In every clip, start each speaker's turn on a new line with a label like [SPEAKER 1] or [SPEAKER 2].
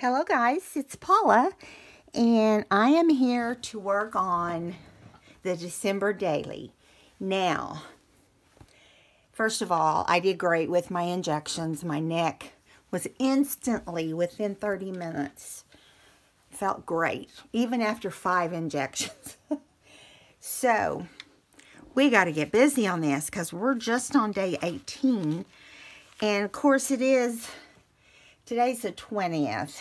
[SPEAKER 1] Hello guys, it's Paula, and I am here to work on the December daily. Now, first of all, I did great with my injections. My neck was instantly within 30 minutes. Felt great, even after 5 injections. So, we got to get busy on this because we're just on day 18. And of course today's the 20th.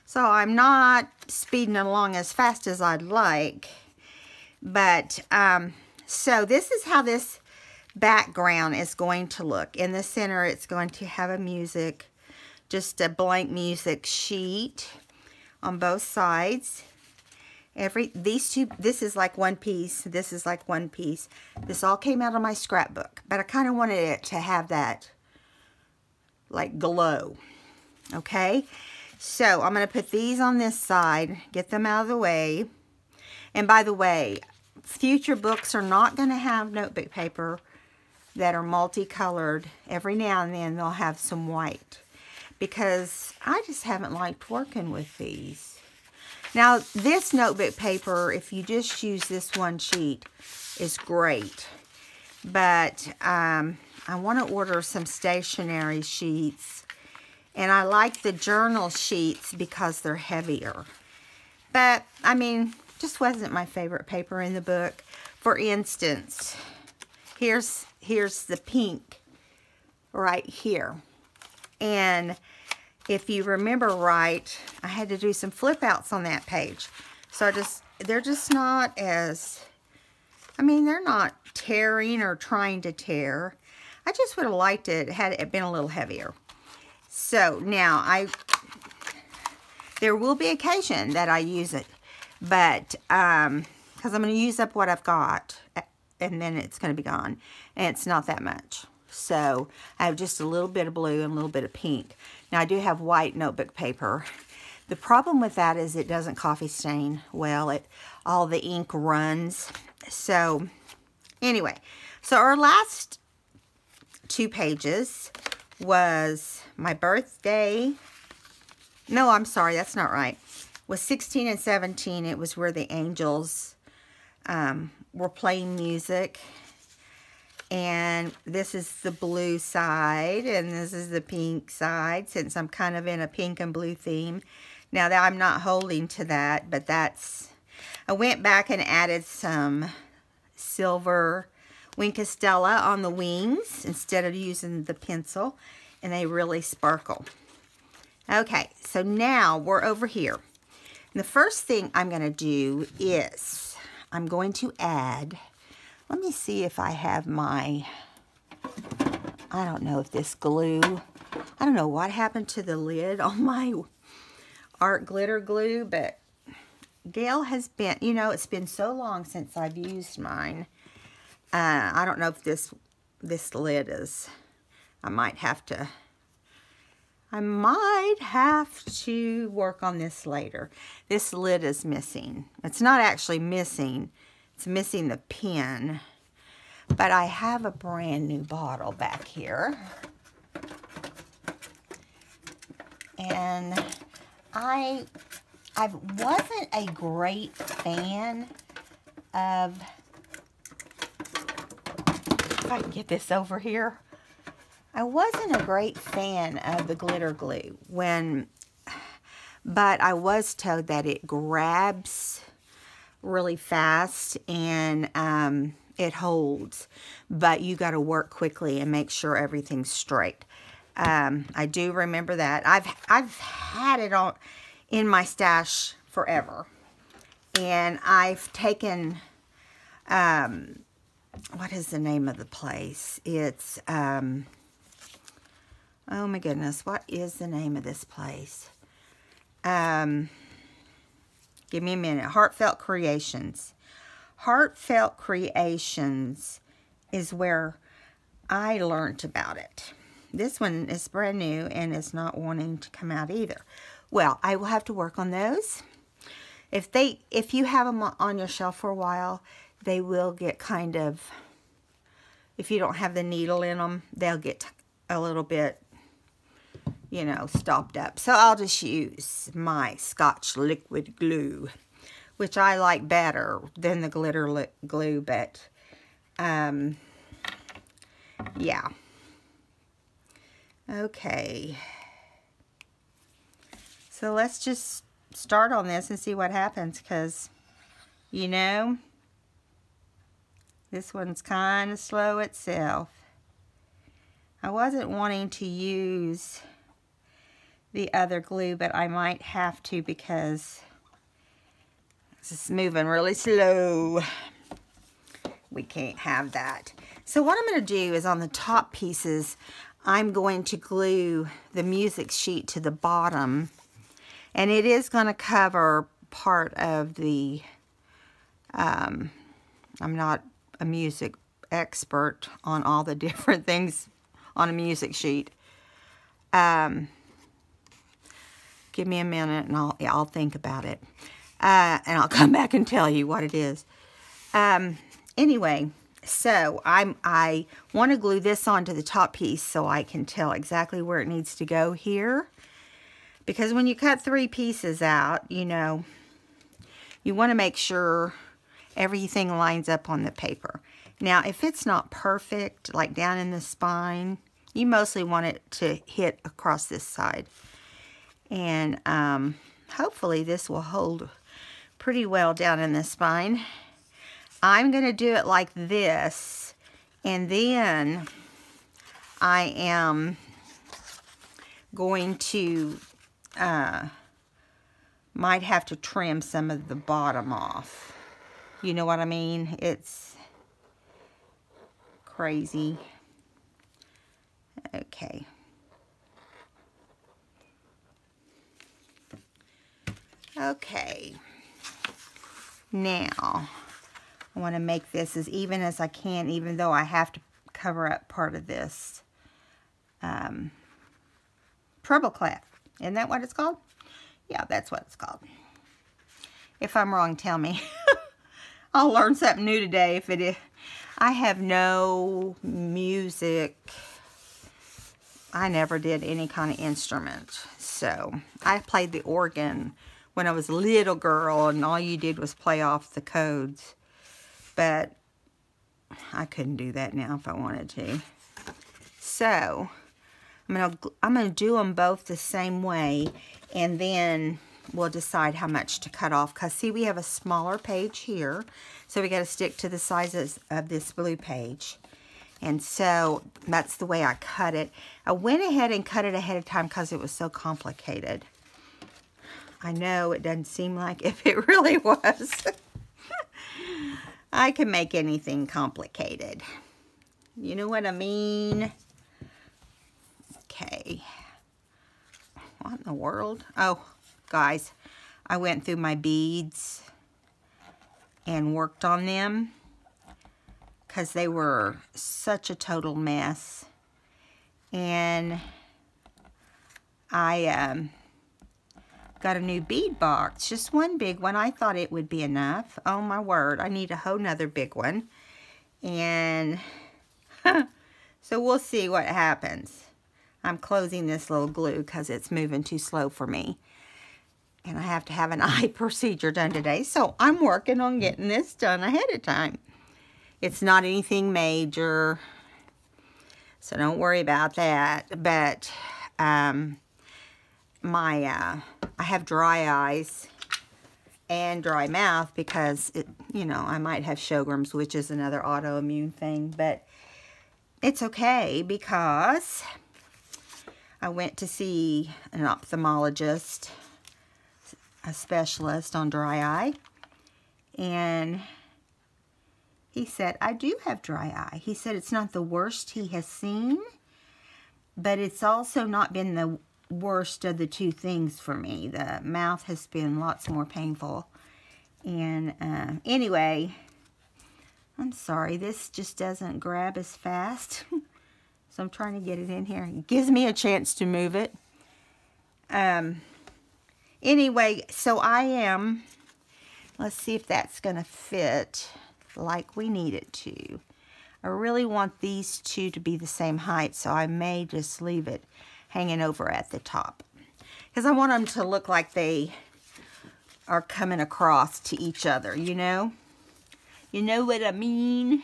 [SPEAKER 1] So I'm not speeding along as fast as I'd like. But, so this is how this background is going to look. In the center, it's going to have a music, just a blank music sheet on both sides. This is like one piece. This is like one piece. This all came out of my scrapbook. But I kind of wanted it to have that, like, glow. Okay, so I'm going to put these on this side, get them out of the way. And by the way, future books are not going to have notebook paper that are multicolored. Every now and then they'll have some white, because I just haven't liked working with these. Now, this notebook paper, if you just use this one sheet, is great. But I want to order some stationery sheets. And I like the journal sheets because they're heavier. But, I mean, just wasn't my favorite paper in the book. For instance, here's the pink right here. And if you remember right, I had to do some flip outs on that page. So they're just not as, I mean, they're not tearing or trying to tear. I just would have liked it had it been a little heavier. So now there will be occasion that I use it, but because I'm going to use up what I've got, and then it's going to be gone, and it's not that much. So I have just a little bit of blue and a little bit of pink. Now I do have white notebook paper. The problem with that is it doesn't coffee stain well. All the ink runs. So anyway, so our last 2 pages was my birthday. No, I'm sorry, that's not right. Was 16 and 17. It was where the angels were playing music. And this is the blue side, and this is the pink side, since I'm kind of in a pink and blue theme. Now, that I'm not holding to that, but I went back and added some silver Wink of Stella on the wings instead of using the pencil, and they really sparkle. Okay, so now we're over here. And the first thing I'm going to do is I'm going to add, let me see if I have I don't know if this glue, I don't know what happened to the lid on my art glitter glue, but Gail has been, it's been so long since I've used mine. I don't know if this lid is, I might have to work on this later. This lid is missing. It's not actually missing. It's missing the pin. But I have a brand new bottle back here. And I wasn't a great fan of, if I can get this over here. I wasn't a great fan of the glitter glue but I was told that it grabs really fast and it holds, but you got to work quickly and make sure everything's straight. I do remember that. I've had it in my stash forever, and I've taken what is the name of the place? It's oh my goodness, what is the name of this place? Give me a minute. Heartfelt Creations. Heartfelt Creations is where I learned about it. This one is brand new and is not wanting to come out either. Well, I will have to work on those. If you have them on your shelf for a while, they will get kind of, if you don't have the needle in them, they'll get a little bit you know, stopped up. So I'll just use my Scotch liquid glue, which I like better than the glitter glue, but yeah. Okay. So let's just start on this and see what happens, because, you know, this one's kind of slow itself. I wasn't wanting to use the other glue, but I might have to because it's moving really slow. We can't have that. So what I'm going to do is on the top pieces, I'm going to glue the music sheet to the bottom. And it is going to cover part of the, I'm not a music expert on all the different things on a music sheet. Give me a minute and I'll think about it. And I'll come back and tell you what it is. Anyway, so I want to glue this onto the top piece so I can tell exactly where it needs to go here. Because when you cut 3 pieces out, you know, you want to make sure everything lines up on the paper. Now, if it's not perfect, like down in the spine, you mostly want it to hit across this side. And hopefully this will hold pretty well down in the spine. I'm going to do it like this, and then I am going to might have to trim some of the bottom off. You know what I mean? It's crazy. Okay. Okay. Now, I want to make this as even as I can, even though I have to cover up part of this treble clef. Isn't that what it's called? Yeah, that's what it's called. If I'm wrong, tell me. I'll learn something new today if it is. I have no music. I never did any kind of instrument. So, I played the organ when I was a little girl, and all you did was play off the codes. But I couldn't do that now if I wanted to. So, I'm gonna do them both the same way, and then we'll decide how much to cut off. Because, see, we have a smaller page here, so we got to stick to the sizes of this blue page. And so, that's the way I cut it. I went ahead and cut it ahead of time because it was so complicated. I know it doesn't seem like if it really was. I can make anything complicated. You know what I mean? Okay. What in the world? Oh, guys, I went through my beads and worked on them because they were such a total mess. And I got a new bead box, just one big one. I thought it would be enough. Oh my word, I need a whole nother big one. And so we'll see what happens. I'm closing this little glue because it's moving too slow for me. And I have to have an eye procedure done today. So I'm working on getting this done ahead of time. It's not anything major, so don't worry about that. But I have dry eyes and dry mouth because, you know, I might have Sjogren's, which is another autoimmune thing. But it's okay because I went to see an ophthalmologist, a specialist on dry eye, and he said, I do have dry eye. He said it's not the worst he has seen, but it's also not been the worst of the two things for me. The mouth has been lots more painful. And anyway, I'm sorry, this just doesn't grab as fast. So I'm trying to get it in here. It gives me a chance to move it. Anyway, so I am, let's see if that's going to fit like we need it to. I really want these two to be the same height, so I may just leave it hanging over at the top. Because I want them to look like they are coming across to each other, you know? You know what I mean?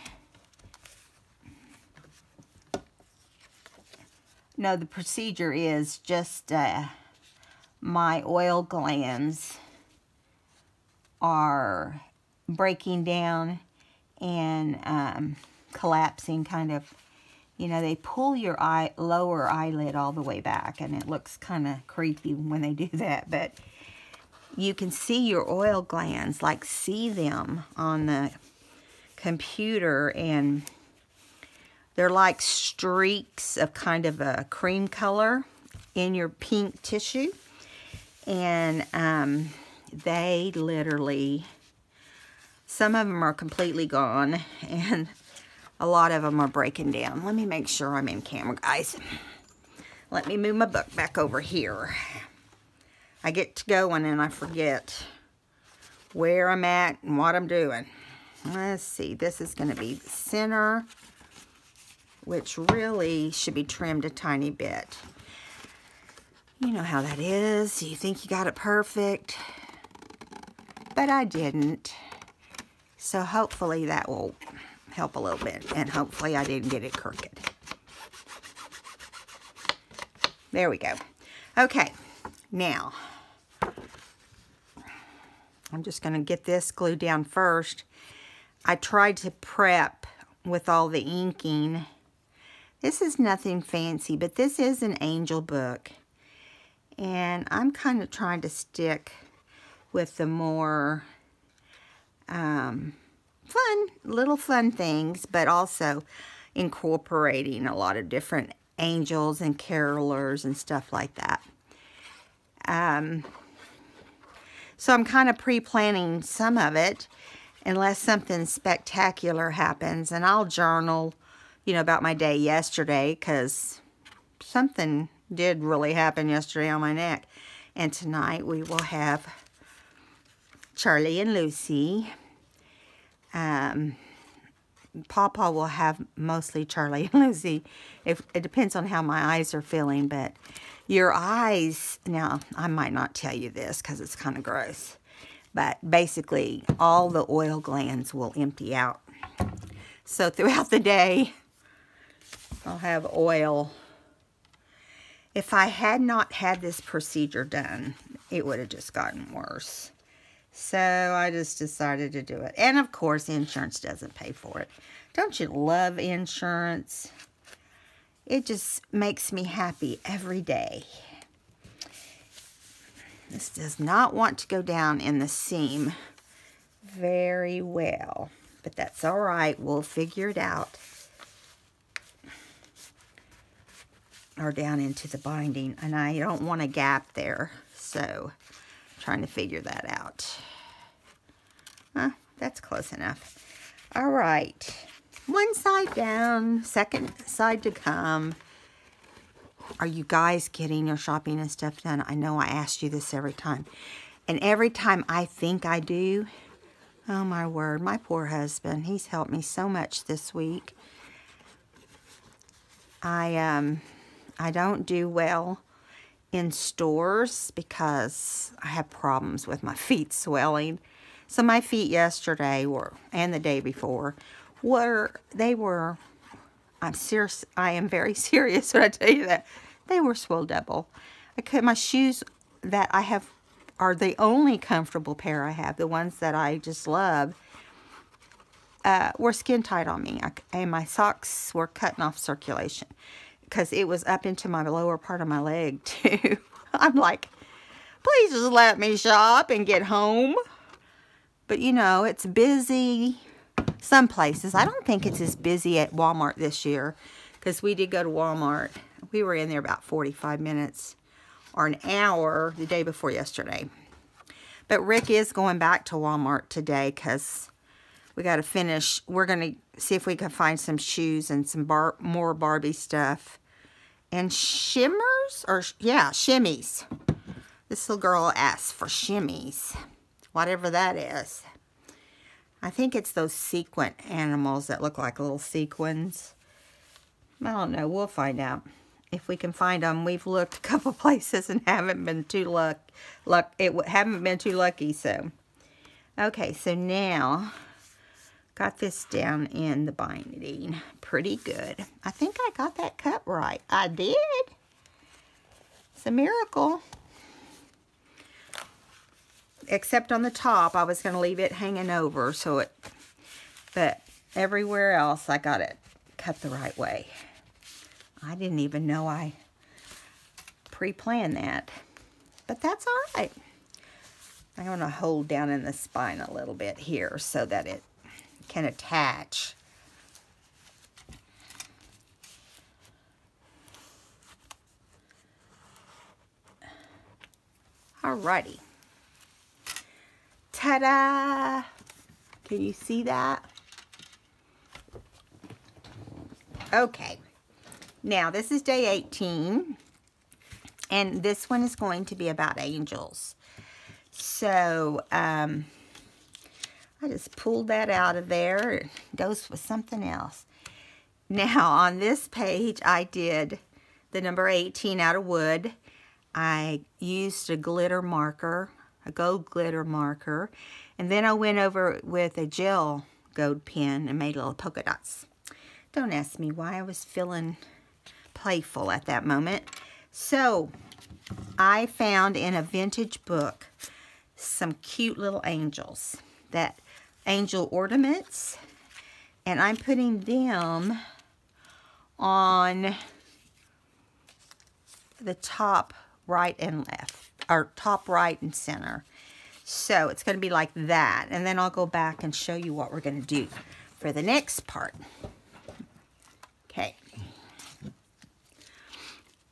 [SPEAKER 1] No, the procedure is just my oil glands are breaking down and collapsing, kind of. You know, they pull your lower eyelid all the way back, and it looks kind of creepy when they do that, but you can see your oil glands, like see them on the computer, and they're like streaks of kind of a cream color in your pink tissue, and they literally, some of them are completely gone, and a lot of them are breaking down. Let me make sure I'm in camera, guys. Let me move my book back over here. I get to going and I forget where I'm at and what I'm doing. Let's see. This is going to be the center, which really should be trimmed a tiny bit. You know how that is. You think you got it perfect, but I didn't. So hopefully that will help a little bit, and hopefully I didn't get it crooked. There we go. Okay, now I'm just going to get this glued down first. I tried to prep with all the inking. This is nothing fancy, but this is an angel book, and I'm kind of trying to stick with the more little fun things, but also incorporating a lot of different angels and carolers and stuff like that. So I'm kind of pre-planning some of it, unless something spectacular happens, and I'll journal, you know, about my day yesterday, because something did really happen yesterday on my neck. And tonight we will have Charlie and Lucy. Pawpaw will have mostly Charlie and Lucy. It depends on how my eyes are feeling, but your eyes, now I might not tell you this because it's kind of gross, but basically all the oil glands will empty out. So throughout the day, I'll have oil. If I had not had this procedure done, it would have just gotten worse. So I just decided to do it. And of course, insurance doesn't pay for it. Don't you love insurance? It just makes me happy every day. This does not want to go down in the seam very well, but that's all right. We'll figure it out. Or down into the binding, and I don't want a gap there, so I'm trying to figure that out. That's close enough. All right, one side down, second side to come. Are you guys getting your shopping and stuff done? I know I ask you this every time, and every time I think I do, oh my word, my poor husband, he's helped me so much this week. I don't do well in stores because I have problems with my feet swelling. So my feet yesterday and the day before I'm serious. I am very serious when I tell you that. They were swole double. My shoes that I have are the only comfortable pair I have, the ones that I just love, were skin tight on me. And my socks were cutting off circulation, because it was up into my lower part of my leg, too. I'm like, please just let me shop and get home. But, you know, it's busy some places. I don't think it's as busy at Walmart this year, because we did go to Walmart. We were in there about 45 minutes or an hour the day before yesterday. But Rick is going back to Walmart today, because we got to finish. We're going to see if we can find some shoes and some more Barbie stuff. And shimmers, or yeah, shimmies. This little girl asked for shimmies, whatever that is. I think it's those sequin animals that look like little sequins. I don't know. We'll find out. if we can find them. We've looked a couple places and haven't been too haven't been too lucky. So, okay, so now got this down in the binding pretty good. I think I got that cut right. I did. It's a miracle. Except on the top, I was going to leave it hanging over, but everywhere else I got it cut the right way. I didn't even know I pre-planned that, but that's all right. I'm going to hold down in the spine a little bit here so that it can attach. Alrighty. Ta-da! Can you see that? Okay. Now, this is day 18. And this one is going to be about angels. So, I just pulled that out of there. It goes with something else. Now, on this page, I did the number 18 out of wood. I used a glitter marker, a gold glitter marker, and then I went over with a gel gold pen and made little polka dots. Don't ask me why. I was feeling playful at that moment. So, I found in a vintage book some cute little angels, that angel ornaments, and I'm putting them on the top right and left, or top right and center. So it's going to be like that, and then I'll go back and show you what we're going to do for the next part. Okay.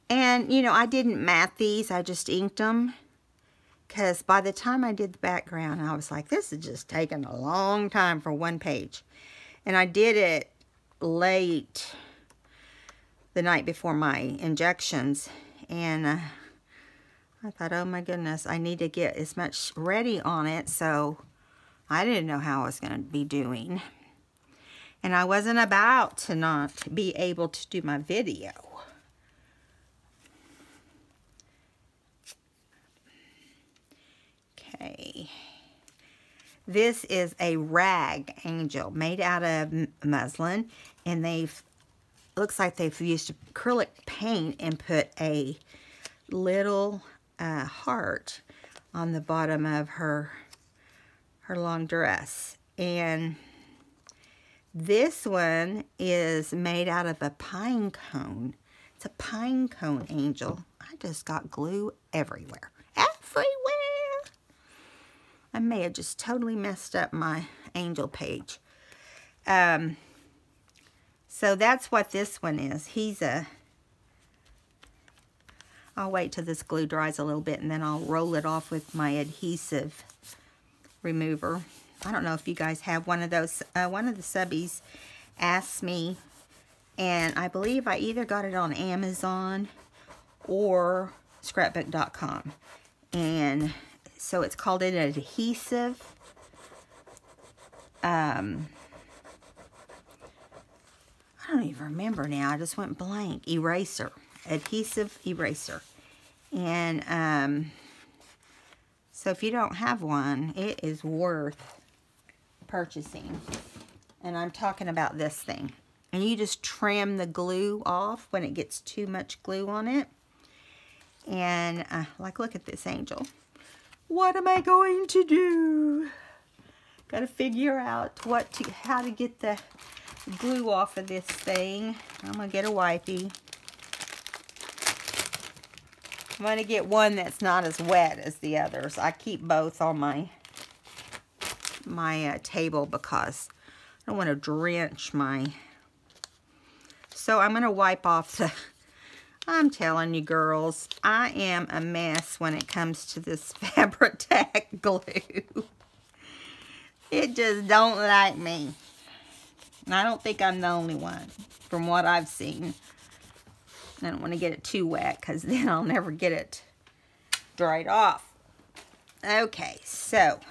[SPEAKER 1] And, you know, I didn't mat these, I just inked them, because by the time I did the background, I was like, this is just taking a long time for one page. And I did it late the night before my injections, and I thought, oh my goodness, I need to get as much ready on it, so I didn't know how I was going to be doing. And I wasn't about to not be able to do my video. Okay. This is a rag angel made out of muslin, and looks like they've used acrylic paint and put a little heart on the bottom of her long dress. And this one is made out of a pine cone. It's a pine cone angel. I just got glue everywhere. Everywhere! I may have just totally messed up my angel page. So that's what this one is. I'll wait till this glue dries a little bit, and then I'll roll it off with my adhesive remover. I don't know if you guys have one of those. One of the subbies asked me, and I believe I either got it on Amazon or scrapbook.com. And so it's called an adhesive. I don't even remember now. I just went blank. Eraser. Adhesive eraser. And so if you don't have one, it is worth purchasing. And I'm talking about this thing. And you just trim the glue off when it gets too much glue on it. And like, look at this angel. What am I going to do? Got to figure out how to get the glue off of this thing. I'm gonna get a wipey. I'm going to get one that's not as wet as the others. I keep both on my table because I don't want to drench my... So I'm going to wipe off the... I'm telling you girls, I am a mess when it comes to this Fabri-Tac glue. It just don't like me. And I don't think I'm the only one from what I've seen. I don't want to get it too wet because then I'll never get it dried off. Okay, so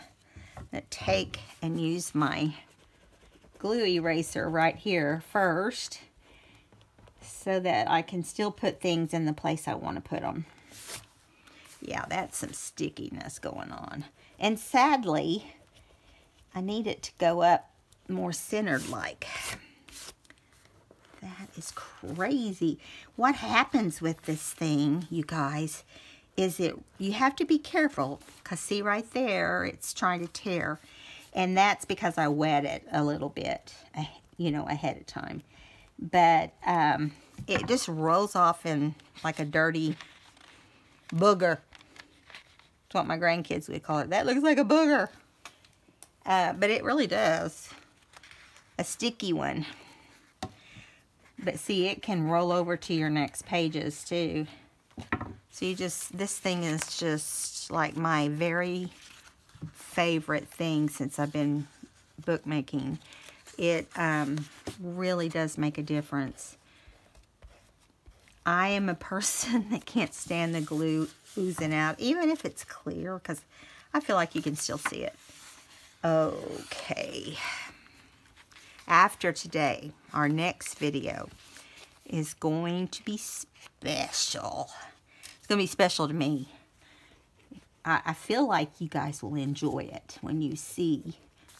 [SPEAKER 1] I'm going to take and use my glue eraser right here first. so that I can still put things in the place I want to put them. Yeah, that's some stickiness going on. And sadly, I need it to go up more centered like. That is crazy. What happens with this thing, you guys, is you have to be careful, because see right there, it's trying to tear. And that's because I wet it a little bit, you know, ahead of time. But it just rolls off in like a dirty booger. That's what my grandkids would call it. That looks like a booger. But it really does. A sticky one. But see, it can roll over to your next pages too. So this thing is just like my very favorite thing since I've been bookmaking. It really does make a difference. I am a person that can't stand the glue oozing out, even if it's clear, because I feel like you can still see it. Okay. After today, our next video is going to be special. It's going to be special to me. I feel like you guys will enjoy it when you see.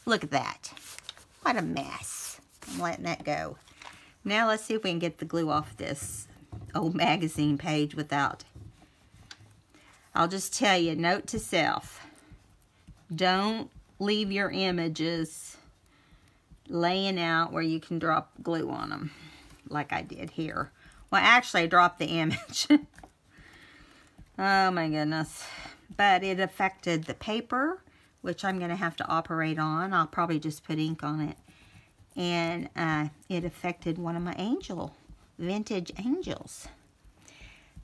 [SPEAKER 1] Look at that. What a mess. I'm letting that go. Now let's see if we can get the glue off this old magazine page without. I'll just tell you, note to self. Don't leave your images laying out where you can drop glue on them, like I did here. Well, actually, I dropped the image. Oh my goodness. But it affected the paper, which I'm going to have to operate on. I'll probably just put ink on it. And it affected one of my vintage angels.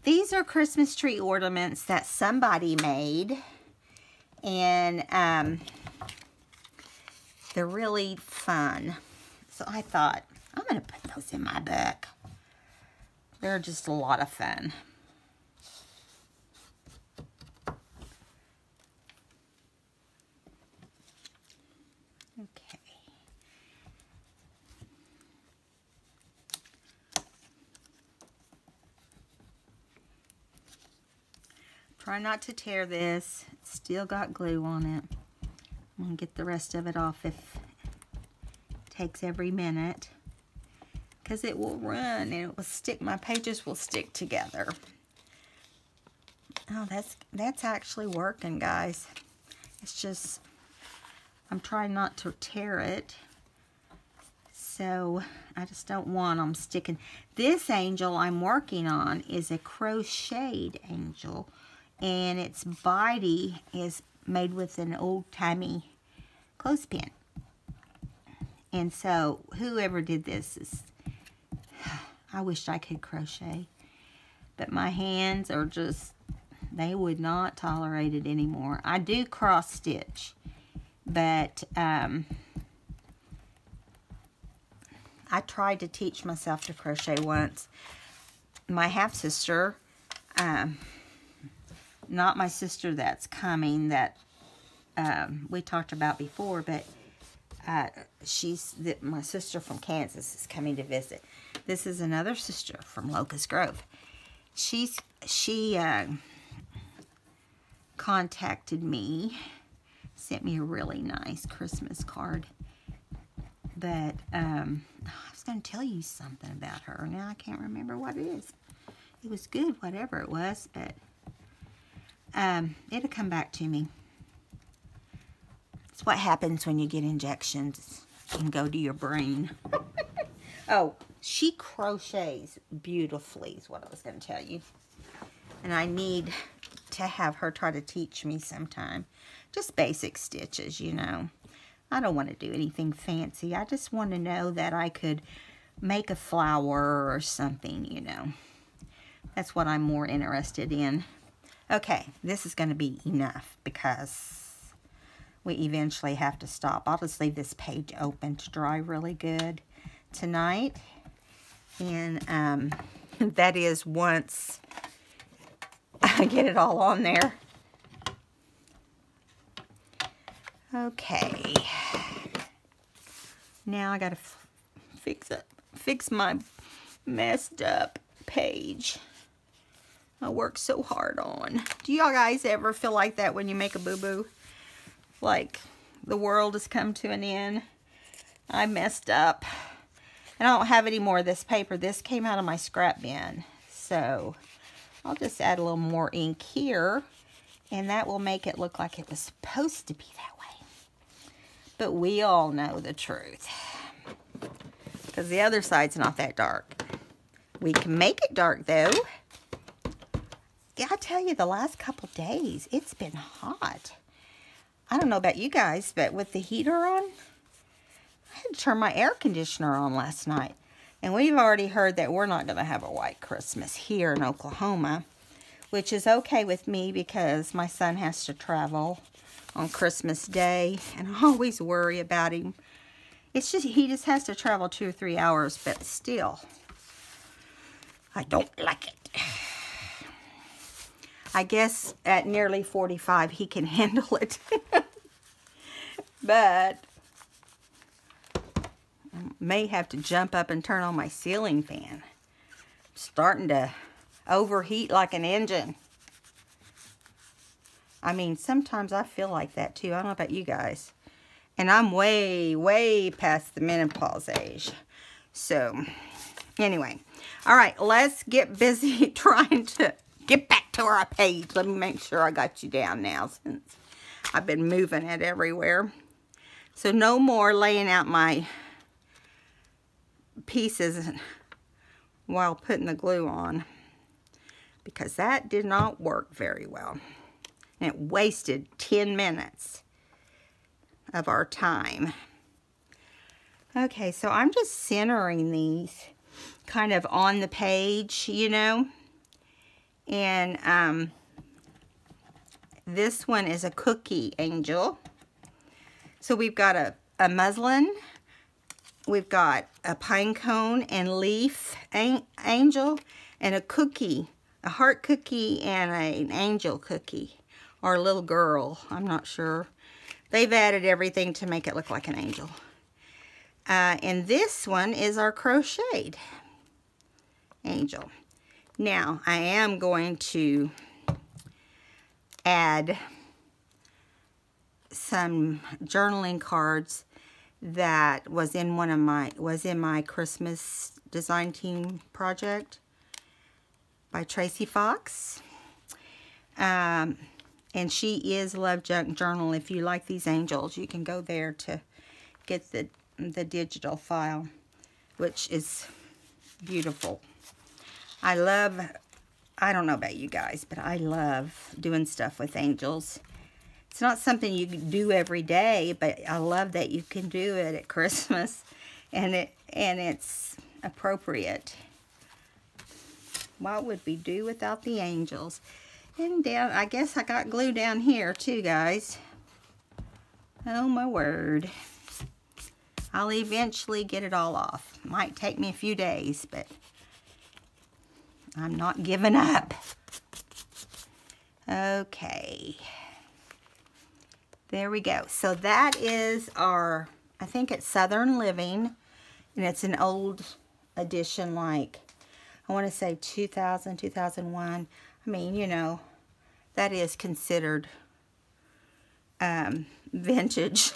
[SPEAKER 1] These are Christmas tree ornaments that somebody made. And they're really fun. So I thought, I'm going to put those in my book. They're just a lot of fun. Okay. Try not to tear this. It's still got glue on it. I'm going to get the rest of it off if it takes every minute. Because it will run and it will stick. My pages will stick together. Oh, that's actually working, guys. It's just, I'm trying not to tear it. So I just don't want them sticking. This angel I'm working on is a crocheted angel. And its body is made with an old-timey clothespin. And so whoever did this is, I wish I could crochet. But my hands are just, they would not tolerate it anymore. I do cross stitch. But I tried to teach myself to crochet once. My half-sister, not my sister that's coming, that we talked about before, but my sister from Kansas is coming to visit. This is another sister from Locust Grove. She contacted me, sent me a really nice Christmas card. But I was going to tell you something about her. Now I can't remember what it is. It was good, whatever it was, but it'll come back to me. It's what happens when you get injections and go to your brain. Oh, she crochets beautifully is what I was going to tell you. And I need to have her try to teach me sometime. Just basic stitches, you know. I don't want to do anything fancy. I just want to know that I could make a flower or something, you know. That's what I'm more interested in. Okay, this is going to be enough because we eventually have to stop. I'll just leave this page open to dry really good tonight. And that is once I get it all on there. Okay. Now I got to fix my messed up page I worked so hard on. Do y'all guys ever feel like that when you make a boo-boo? Like the world has come to an end? I messed up. And I don't have any more of this paper. This came out of my scrap bin. So I'll just add a little more ink here. And that will make it look like it was supposed to be that way. But we all know the truth. Because the other side's not that dark. We can make it dark though. Yeah, I tell you, the last couple days, it's been hot. I don't know about you guys, but with the heater on, I had to turn my air conditioner on last night. And we've already heard that we're not going to have a white Christmas here in Oklahoma, which is okay with me because my son has to travel on Christmas Day, and I always worry about him. It's just, he just has to travel 2 or 3 hours, but still, I don't like it. I guess at nearly 45, he can handle it. But I may have to jump up and turn on my ceiling fan. I'm starting to overheat like an engine. I mean, sometimes I feel like that too. I don't know about you guys. And I'm way, way past the menopause age. So, anyway. All right, let's get busy trying to get back to our page. Let me make sure I got you down now since I've been moving it everywhere. So no more laying out my pieces while putting the glue on, because that did not work very well. And it wasted 10 minutes of our time. Okay, so I'm just centering these kind of on the page, you know. And this one is a cookie angel. So we've got a muslin, we've got a pine cone and leaf angel, and a cookie, a heart cookie and an angel cookie, or a little girl, I'm not sure. They've added everything to make it look like an angel. And this one is our crocheted angel. Now, I am going to add some journaling cards that was in my Christmas design team project by Tracy Fox. And she is Love Junk Journal. If you like these angels, you can go there to get the digital file, which is beautiful. I don't know about you guys, but I love doing stuff with angels. It's not something you do every day, but I love that you can do it at Christmas, and it's appropriate. What would we do without the angels? And down, I guess I got glue down here too, guys. Oh my word. I'll eventually get it all off. Might take me a few days, but I'm not giving up. Okay. There we go. So that is our, I think it's Southern Living, and it's an old edition, like, I want to say 2000, 2001. I mean, you know, that is considered vintage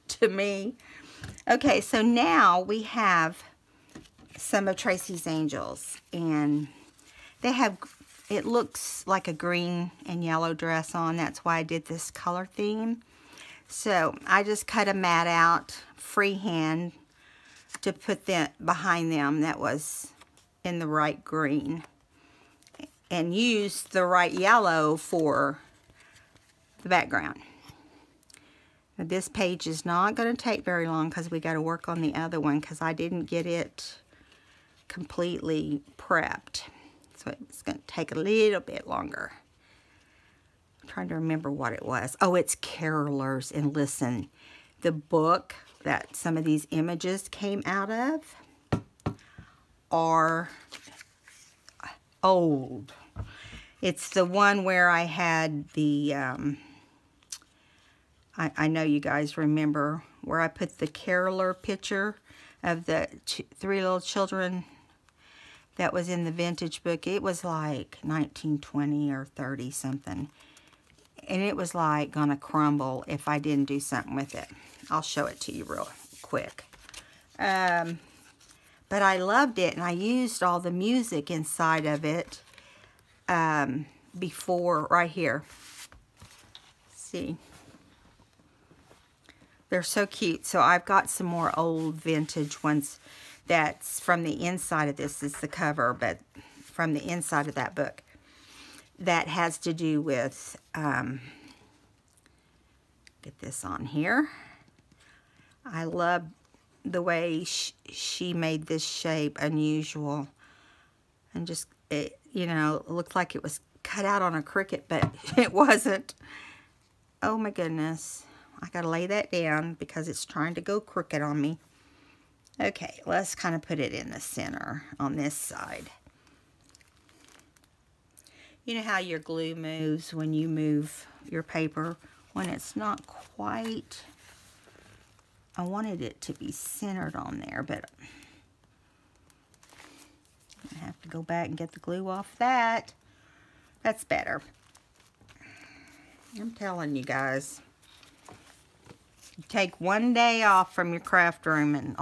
[SPEAKER 1] to me. Okay, so now we have some of Tracy's angels, and they have, it looks like a green and yellow dress on. That's why I did this color theme. So I just cut a mat out freehand to put that behind them that was in the right green, and used the right yellow for the background. Now, this page is not going to take very long because we got to work on the other one because I didn't get it completely prepped. So it's going to take a little bit longer. I'm trying to remember what it was. Oh, it's Carolers. And listen, the book that some of these images came out of are old. It's the one where I had the, I know you guys remember, where I put the Caroler picture of the Three Little Children that was in the vintage book. It was like 1920 or 30 something. And it was like gonna crumble if I didn't do something with it. I'll show it to you real quick. But I loved it, and I used all the music inside of it before, right here. See? They're so cute. So I've got some more old vintage ones that's from the inside of this. Is the cover, but from the inside of that book. That has to do with, get this on here. I love the way she made this shape unusual. And just, it, you know, it looked like it was cut out on a Cricut, but it wasn't. Oh my goodness. I gotta lay that down because it's trying to go crooked on me. Okay, let's kind of put it in the center on this side. You know how your glue moves when you move your paper? When it's not quite, I wanted it to be centered on there, but I have to go back and get the glue off that. That's better. I'm telling you guys. You take one day off from your craft room and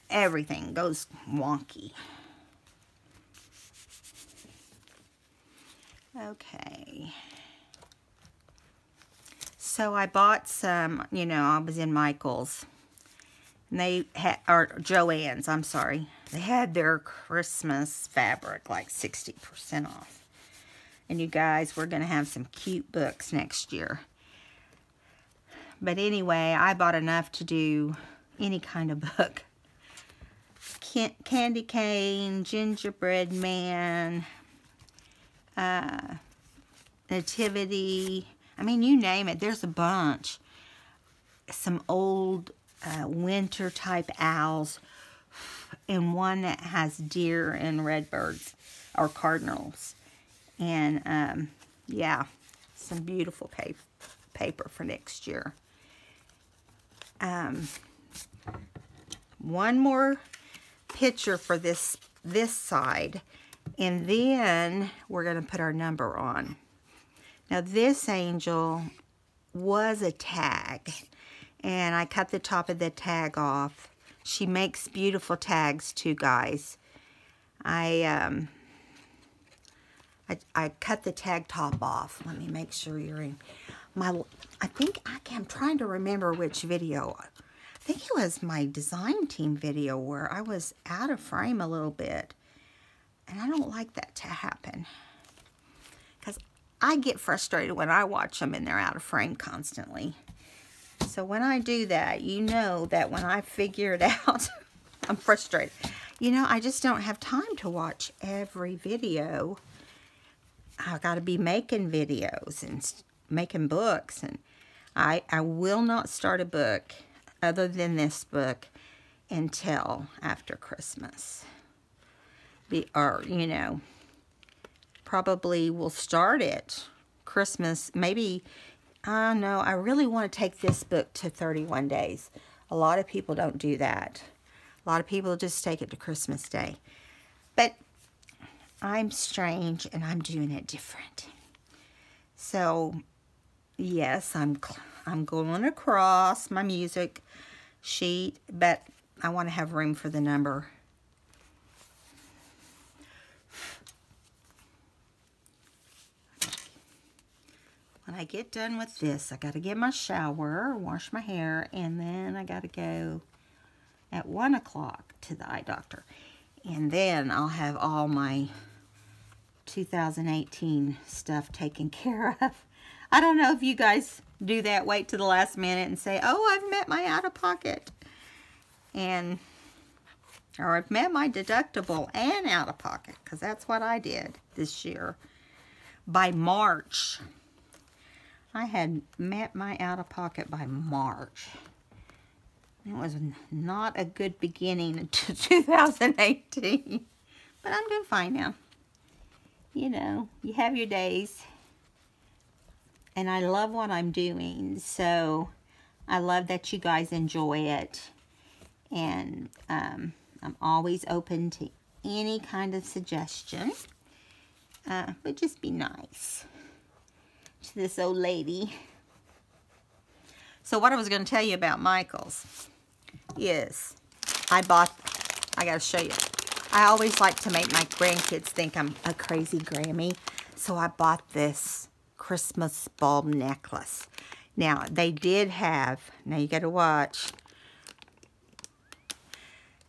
[SPEAKER 1] everything goes wonky. Okay. So I bought some, you know, I was in Michael's. And they had, or Joann's, I'm sorry. They had their Christmas fabric like 60% off. And you guys, we're going to have some cute books next year. But anyway, I bought enough to do any kind of book. Candy Cane, Gingerbread Man, Nativity. I mean, you name it. There's a bunch. Some old winter type owls. And one that has deer and redbirds or cardinals. And yeah, some beautiful paper for next year. One more picture for this side, and then we're going to put our number on. Now this angel was a tag, and I cut the top of the tag off. She makes beautiful tags too, guys. I cut the tag top off. Let me make sure you're in my, I'm trying to remember which video. I think it was my design team video where I was out of frame a little bit. And I don't like that to happen. Because I get frustrated when I watch them and they're out of frame constantly. So when I do that, you know that when I figure it out, I'm frustrated. You know, I just don't have time to watch every video. I've got to be making videos and making books. And I will not start a book other than this book until after Christmas. Or, you know, probably we'll start it Christmas. Maybe, I don't know, I really want to take this book to 31 days. A lot of people don't do that. A lot of people just take it to Christmas Day. But I'm strange and I'm doing it different. So, yes, I'm going across my music sheet, but I want to have room for the number. When I get done with this, I got to get my shower, wash my hair, and then I got to go at 1 o'clock to the eye doctor. And then I'll have all my 2018 stuff taken care of. I don't know if you guys do that, wait to the last minute and say, oh, I've met my out-of-pocket. Or I've met my deductible and out-of-pocket, because that's what I did this year. By March, I had met my out-of-pocket by March. It was not a good beginning to 2018. But I'm doing fine now. You know, you have your days. And I love what I'm doing. So I love that you guys enjoy it. And I'm always open to any kind of suggestion. But just be nice to this old lady. So what I was going to tell you about Michaels is I got to show you. I always like to make my grandkids think I'm a crazy Grammy. So I bought this Christmas bulb necklace. Now, they did have, now you got to watch.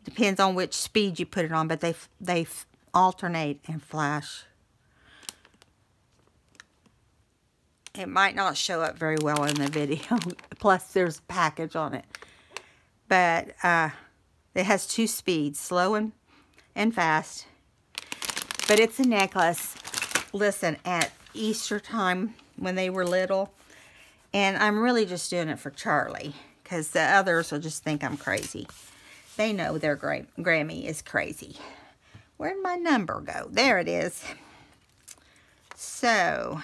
[SPEAKER 1] Depends on which speed you put it on, but they alternate and flash. It might not show up very well in the video. Plus, there's a package on it. But it has 2 speeds, slow and fast. But it's a necklace. Listen, at Easter time when they were little, and I'm really just doing it for Charlie, because the others will just think I'm crazy. They know their Grammy is crazy. Where'd my number go? There it is. So,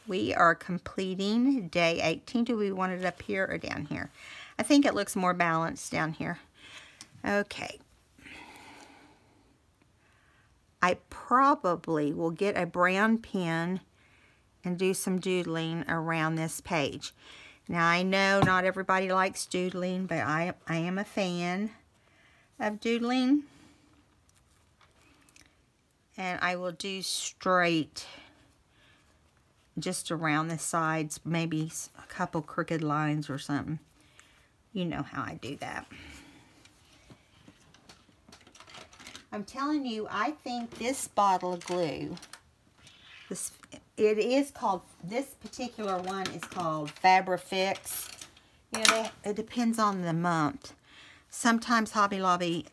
[SPEAKER 1] we are completing day 18. Do we want it up here or down here? I think it looks more balanced down here. Okay. I probably will get a brown pen and do some doodling around this page. Now, I know not everybody likes doodling, but I am a fan of doodling. And I will do straight just around the sides, maybe a couple crooked lines or something. You know how I do that. I'm telling you, I think this bottle of glue, this particular one is called Fabri-Fix. You know, it depends on the month. Sometimes Hobby Lobby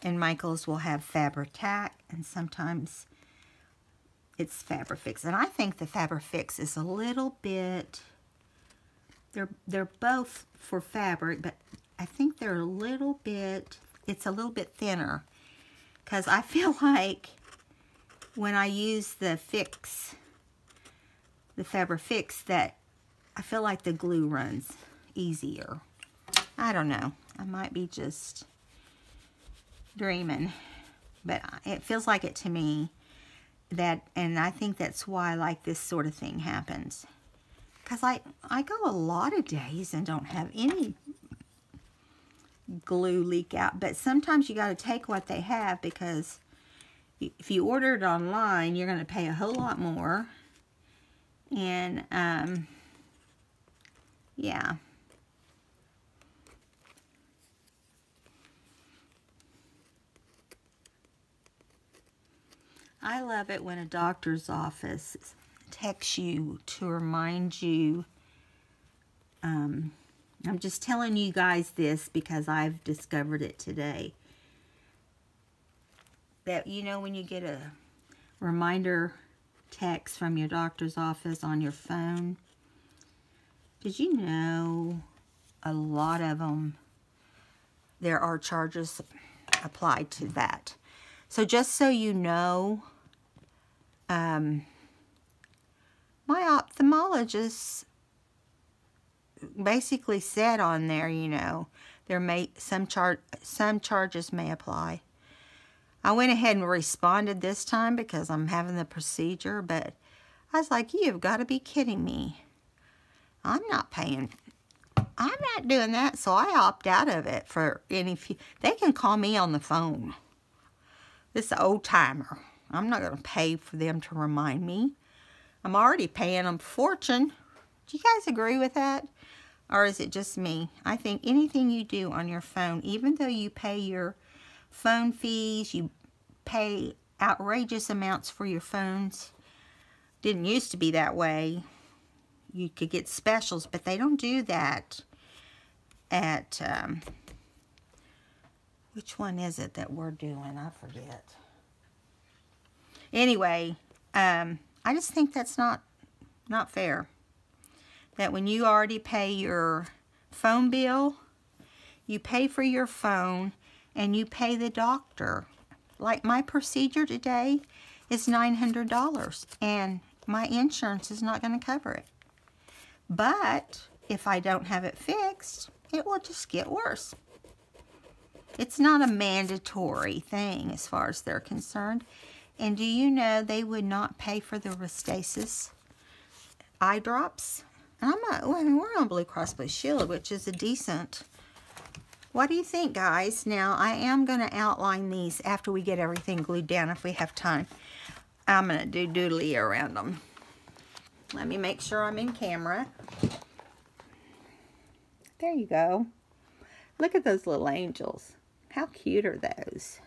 [SPEAKER 1] and Michaels will have Fabri-Tac, and sometimes it's Fabri-Fix. And I think the Fabri-Fix is a little bit, they're both for fabric, but I think they're a little bit, it's a little bit thinner. Because I feel like when I use the Fabri-Fix, that I feel like the glue runs easier. I don't know. I might be just dreaming. But it feels like it to me. And I think that's why like this sort of thing happens. Because I go a lot of days and don't have any glue leak out, but sometimes you got to take what they have, because if you order it online, you're going to pay a whole lot more. And yeah, I love it when a doctor's office texts you to remind you. I'm just telling you guys this because I've discovered it today. That, you know, when you get a reminder text from your doctor's office on your phone, did you know a lot of them, there are charges applied to that? So just so you know, my ophthalmologist basically said on there, you know, some charges may apply. I went ahead and responded this time because I'm having the procedure, but I was like, you've got to be kidding me. I'm not paying. I'm not doing that, so I opt out of it for any few. They can call me on the phone. This is an old timer. I'm not going to pay for them to remind me. I'm already paying them a fortune. Do you guys agree with that? Or is it just me? I think anything you do on your phone, even though you pay your phone fees, you pay outrageous amounts for your phones. Didn't used to be that way. You could get specials, but they don't do that at, which one is it that we're doing? I forget. Anyway, I just think that's not fair. That when you already pay your phone bill, you pay for your phone, and you pay the doctor. Like my procedure today is $900, and my insurance is not going to cover it. But if I don't have it fixed, it will just get worse. It's not a mandatory thing as far as they're concerned. And do you know they would not pay for the Restasis eye drops? And I mean, we're on Blue Cross Blue Shield, which is a decent. What do you think, guys? Now, I am going to outline these after we get everything glued down if we have time. I'm going to do doodly around them. Let me make sure I'm in camera. There you go. Look at those little angels. How cute are those?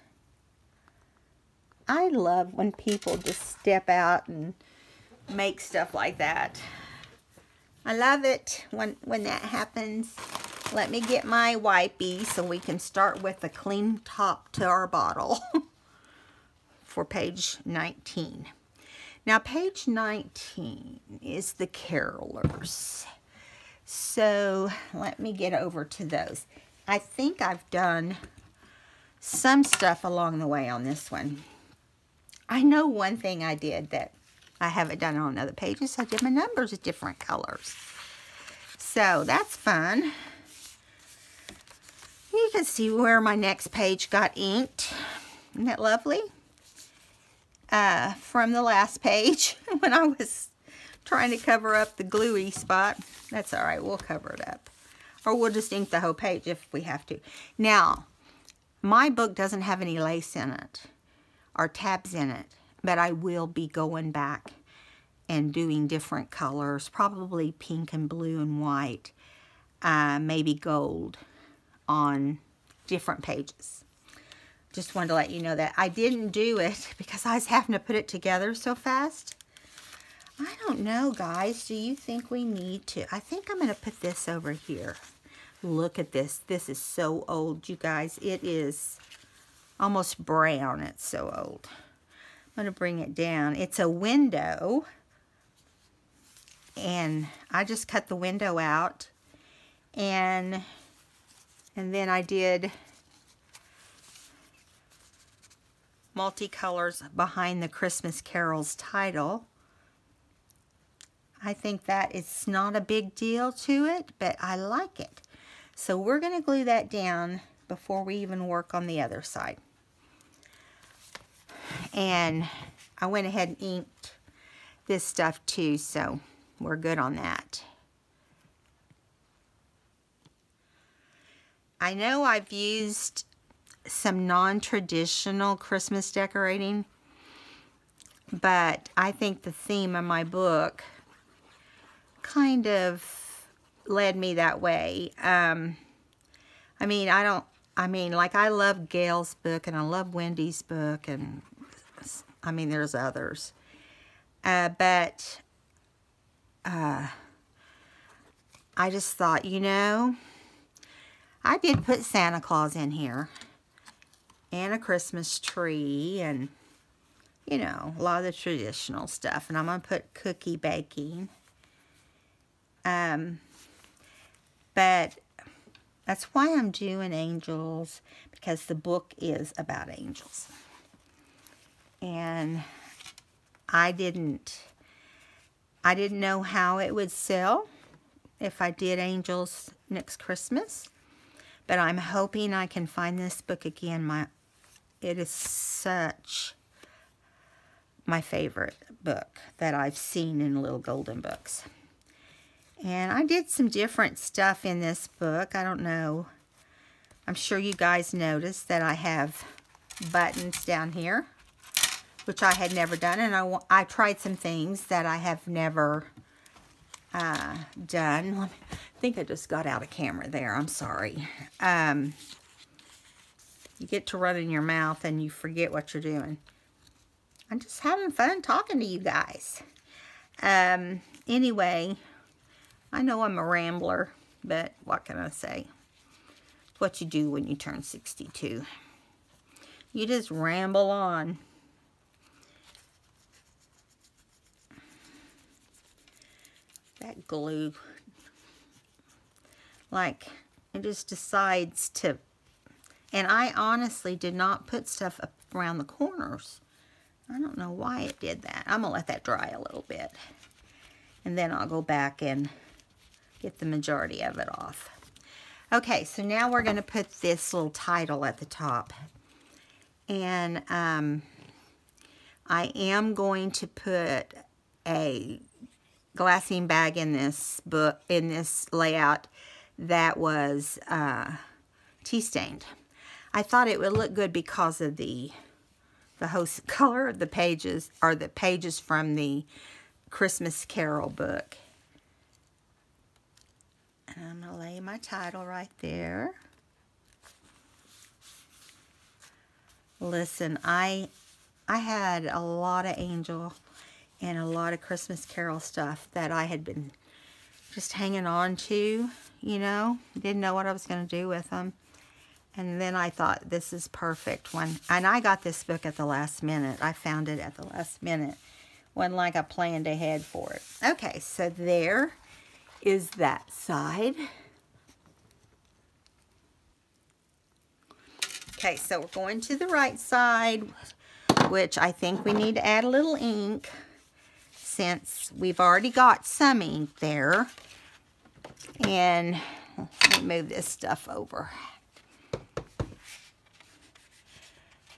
[SPEAKER 1] I love when people just step out and make stuff like that. I love it when that happens. Let me get my wipey so we can start with a clean top to our bottle for page 19. Now, page 19 is the carolers. So let me get over to those. I think I've done some stuff along the way on this one. I know one thing I did that I haven't done on other pages. I did my numbers with different colors. So that's fun. You can see where my next page got inked. Isn't that lovely? From the last page when I was trying to cover up the gluey spot. That's all right. We'll cover it up. Or we'll just ink the whole page if we have to. Now, my book doesn't have any lace in it or tabs in it, but I will be going back and doing different colors, probably pink and blue and white, maybe gold on different pages. Just wanted to let you know that. I didn't do it because I was having to put it together so fast. I don't know, guys. Do you think we need to? I think I'm going to put this over here. Look at this. This is so old, you guys. It is almost brown. It's so old. I'm going to bring it down. It's a window. And I just cut the window out. And then I did multicolors behind the Christmas Carols title. I think that it's not a big deal to it, but I like it. So we're going to glue that down before we even work on the other side. And I went ahead and inked this stuff too, so we're good on that. I know I've used some non-traditional Christmas decorating, but I think the theme of my book kind of led me that way. I love Gail's book and I love Wendy's book, and I mean, there's others. But I just thought, you know, I did put Santa Claus in here and a Christmas tree and, you know, a lot of the traditional stuff. And I'm going to put cookie baking. But that's why I'm doing angels, because the book is about angels. And I didn't know how it would sell if I did angels next Christmas. But I'm hoping I can find this book again. It is such my favorite book that I've seen in Little Golden Books. And I did some different stuff in this book. I don't know. I'm sure you guys noticed that I have buttons down here, which I had never done. And I tried some things that I have never done. I think I just got out of camera there. I'm sorry. You get to run in your mouth and you forget what you're doing. I'm just having fun talking to you guys. Anyway, I know I'm a rambler, but what can I say? It's what you do when you turn 62. You just ramble on. That glue, like, it just decides to, and I honestly did not put stuff up around the corners. I don't know why it did that. I'm going to let that dry a little bit. And then I'll go back and get the majority of it off. Okay, so now we're going to put this little title at the top. And I am going to put a glassine bag in this book, in this layout, that was tea stained. I thought it would look good because of the host color of the pages, or the pages from the Christmas Carol book. And I'm going to lay my title right there. Listen, I had a lot of Angel and a lot of Christmas Carol stuff that I had been just hanging on to, you know. Didn't know what I was going to do with them. And then I thought, this is perfect. And I got this book at the last minute. I found it at the last minute. Wasn't like I planned ahead for it. Okay, so there is that side. Okay, so we're going to the right side, which I think we need to add a little ink, since we've already got some ink there. And let me move this stuff over.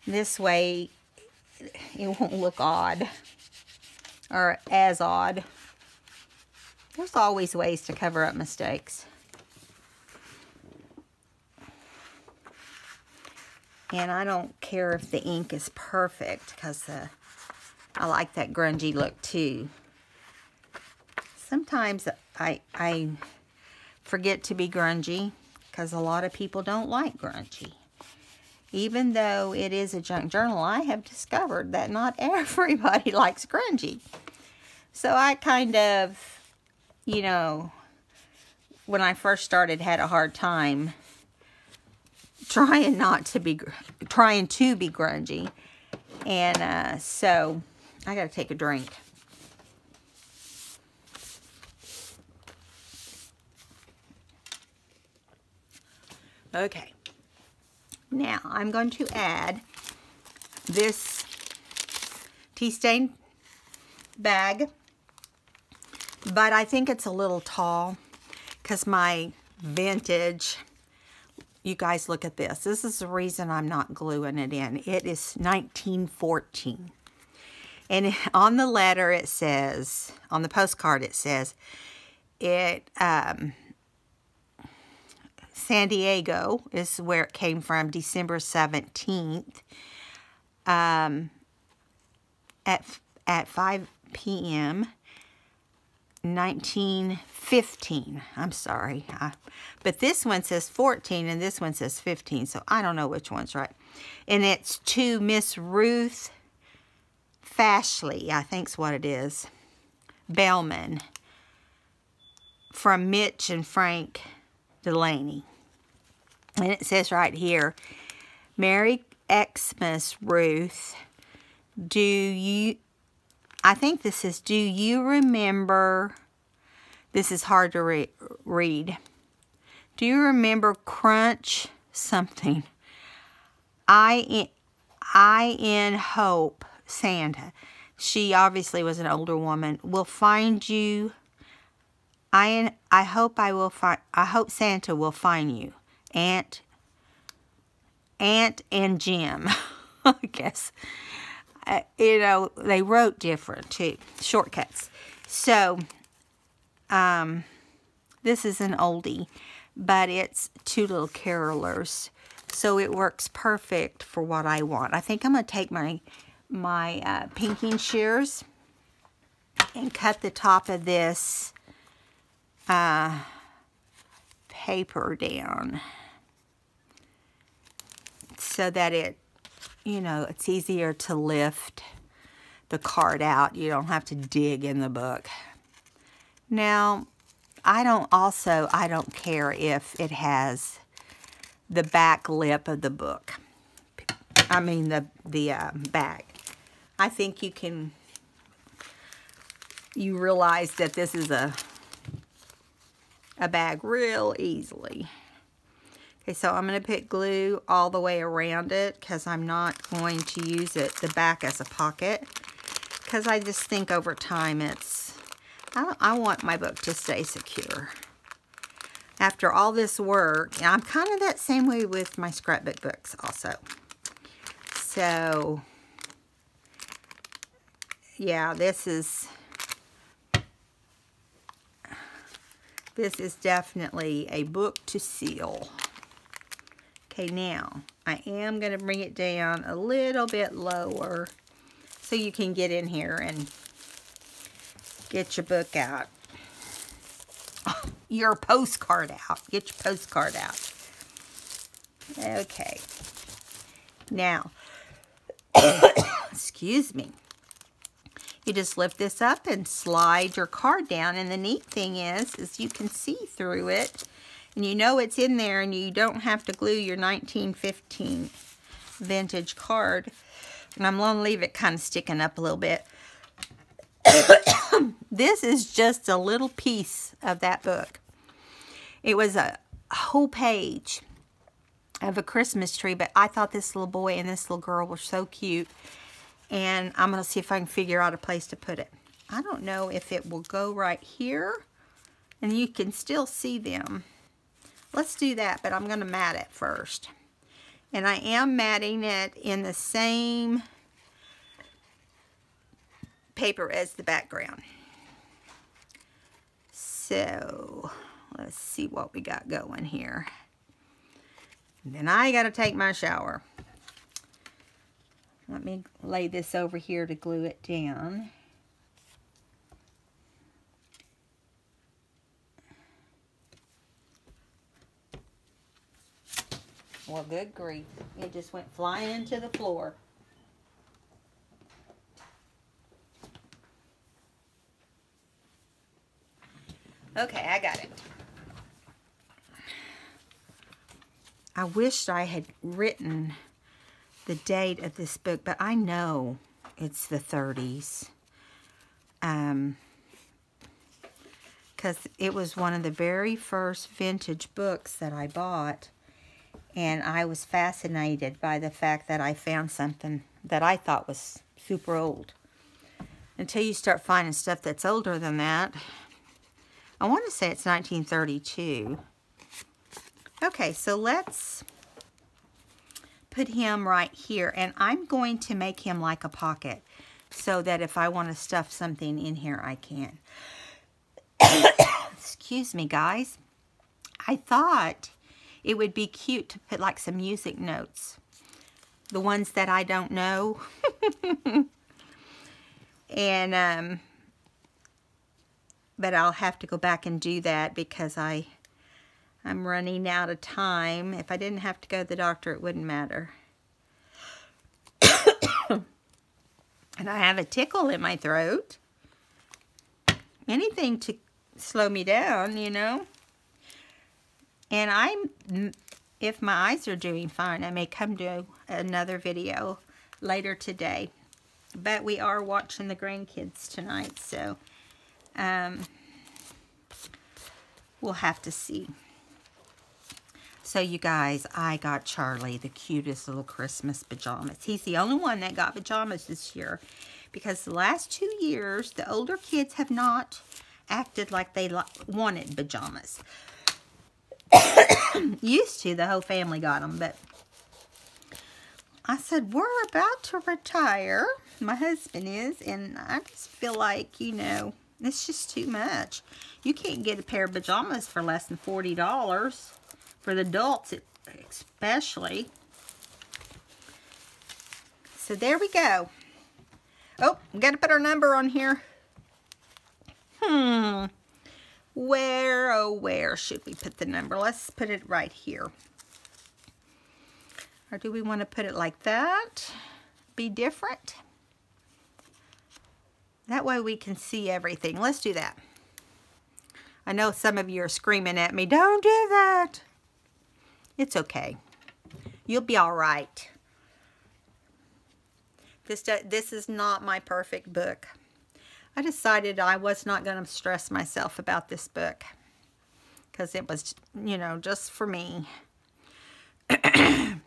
[SPEAKER 1] This way it won't look odd, or as odd. There's always ways to cover up mistakes. And I don't care if the ink is perfect, because I like that grungy look too. Sometimes I forget to be grungy, because a lot of people don't like grungy. Even though it is a junk journal, I have discovered that not everybody likes grungy. So I kind of, you know, when I first started, had a hard time trying to be grungy. And so I got to take a drink. Okay. Now, I'm going to add this tea stain bag, but I think it's a little tall, because my vintage, you guys look at this. This is the reason I'm not gluing it in. It is 1914. And on the letter it says, on the postcard it says, San Diego is where it came from, December 17th, at 5 p.m., 1915. I'm sorry. But this one says 14 and this one says 15, so I don't know which one's right. And it's to Miss Ruth Fashley, I think's what it is, Bellman, from Mitch and Frank Delaney. And it says right here, Merry Xmas, Ruth. I think this is, do you remember, this is hard to read. Do you remember Crunch something? I in hope, Santa. She obviously was an older woman. Will find you. I hope Santa will find you. Aunt and Jim. I guess. You know, they wrote different too. Shortcuts. So, this is an oldie, but it's two little carolers. So it works perfect for what I want. I think I'm going to take my pinking shears and cut the top of this paper down so that it, you know, it's easier to lift the card out. You don't have to dig in the book. Now, I don't care if it has the back lip of the book. I mean the bag. I think you realize that this is a bag real easily. Okay, so I'm going to put glue all the way around it, because I'm not going to use the back as a pocket, because I just think over time I want my book to stay secure. after all this work, I'm kind of that same way with my scrapbook books also. So, yeah, this is definitely a book to seal. Okay, now, I am going to bring it down a little bit lower so you can get in here and get your book out. Your postcard out. Get your postcard out. Okay. Now, excuse me. You just lift this up and slide your card down. And the neat thing is you can see through it. And you know it's in there, and you don't have to glue your 1915 vintage card. And I'm going to leave it kind of sticking up a little bit. This is just a little piece of that book. It was a whole page of a Christmas tree, but I thought this little boy and this little girl were so cute. And I'm going to see if I can figure out a place to put it. I don't know if it will go right here, and you can still see them. Let's do that, but I'm going to mat it first. And I am matting it in the same paper as the background. So, let's see what we got going here. And then I got to take my shower. Let me lay this over here to glue it down. Well, good grief. It just went flying into the floor. Okay, I got it. I wished I had written the date of this book, but I know it's the 30s. Because it was one of the very first vintage books that I bought. And I was fascinated by the fact that I found something that I thought was super old. Until you start finding stuff that's older than that. I want to say it's 1932. Okay, so let's put him right here. And I'm going to make him like a pocket so that if I want to stuff something in here, I can. Excuse me, guys. I thought it would be cute to put like some music notes. The ones that I don't know. And, but I'll have to go back and do that because I'm running out of time. If I didn't have to go to the doctor, it wouldn't matter. And I have a tickle in my throat. Anything to slow me down, you know. And if my eyes are doing fine, I may come to another video later today. But we are watching the grandkids tonight, so we'll have to see. So you guys, I got Charlie the cutest little Christmas pajamas. He's the only one that got pajamas this year. Because the last 2 years, the older kids have not acted like they wanted pajamas. Used to, the whole family got them, but I said, we're about to retire. My husband is, and I just feel like, you know, it's just too much. You can't get a pair of pajamas for less than $40. For the adults, especially. So there we go. Oh, we got to put our number on here. Where, oh, where should we put the number? Let's put it right here. Or do we want to put it like that? Be different? That way we can see everything. Let's do that. I know some of you are screaming at me, don't do that. It's okay. You'll be all right. This is not my perfect book. I decided I was not going to stress myself about this book. Because it was, you know, just for me. I'd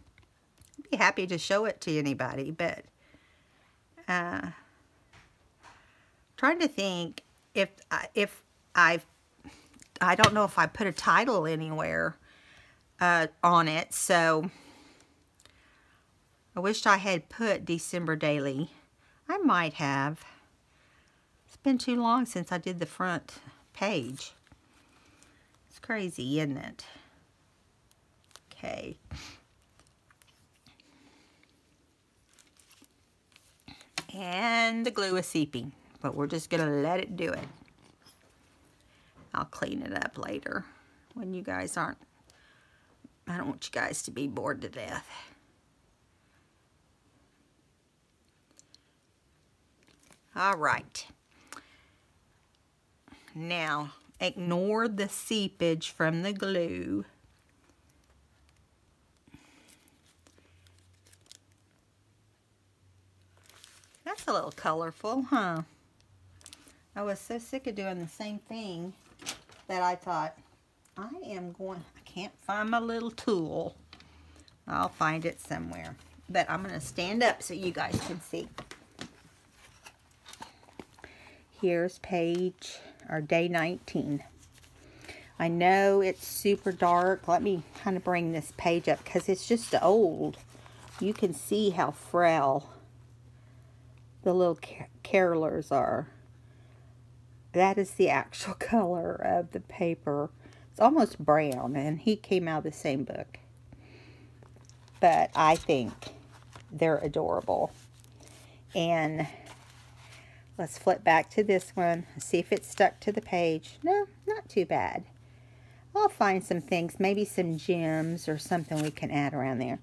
[SPEAKER 1] be happy to show it to anybody, but trying to think if I don't know if I put a title anywhere on it, so I wished I had put December Daily. I might have. It's been too long since I did the front page. It's crazy, isn't it? Okay. And the glue is seeping, but we're just going to let it do it. I'll clean it up later when you guys aren't. I don't want you guys to be bored to death. All right. Now, ignore the seepage from the glue. That's a little colorful, huh? I was so sick of doing the same thing that I thought, I can't find my little tool. I'll find it somewhere. But I'm going to stand up so you guys can see. Here's page, or day 19. I know it's super dark. Let me kind of bring this page up because it's just old. You can see how frail the little carolers are. That is the actual color of the paper. It's almost brown, and he came out of the same book. But I think they're adorable. And let's flip back to this one. See if it's stuck to the page. No, not too bad. I'll find some things, maybe some gems or something we can add around there.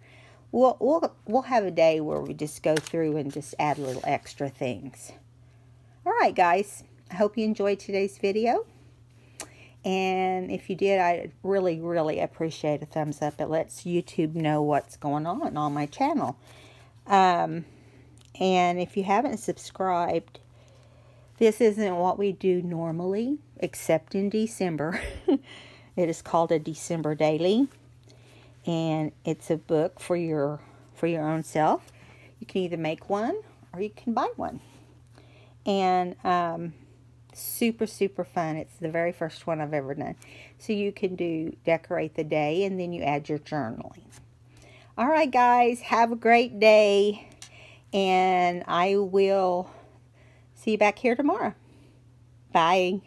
[SPEAKER 1] We'll have a day where we just go through and just add little extra things. All right, guys. I hope you enjoyed today's video. And if you did, I really, really appreciate a thumbs up. It lets YouTube know what's going on my channel. And if you haven't subscribed, this isn't what we do normally, except in December. It is called a December Daily. And it's a book for your own self. You can either make one or you can buy one. And super, super fun. It's the very first one I've ever done. So you can decorate the day, and then you add your journaling. All right, guys. Have a great day. And I will see you back here tomorrow. Bye.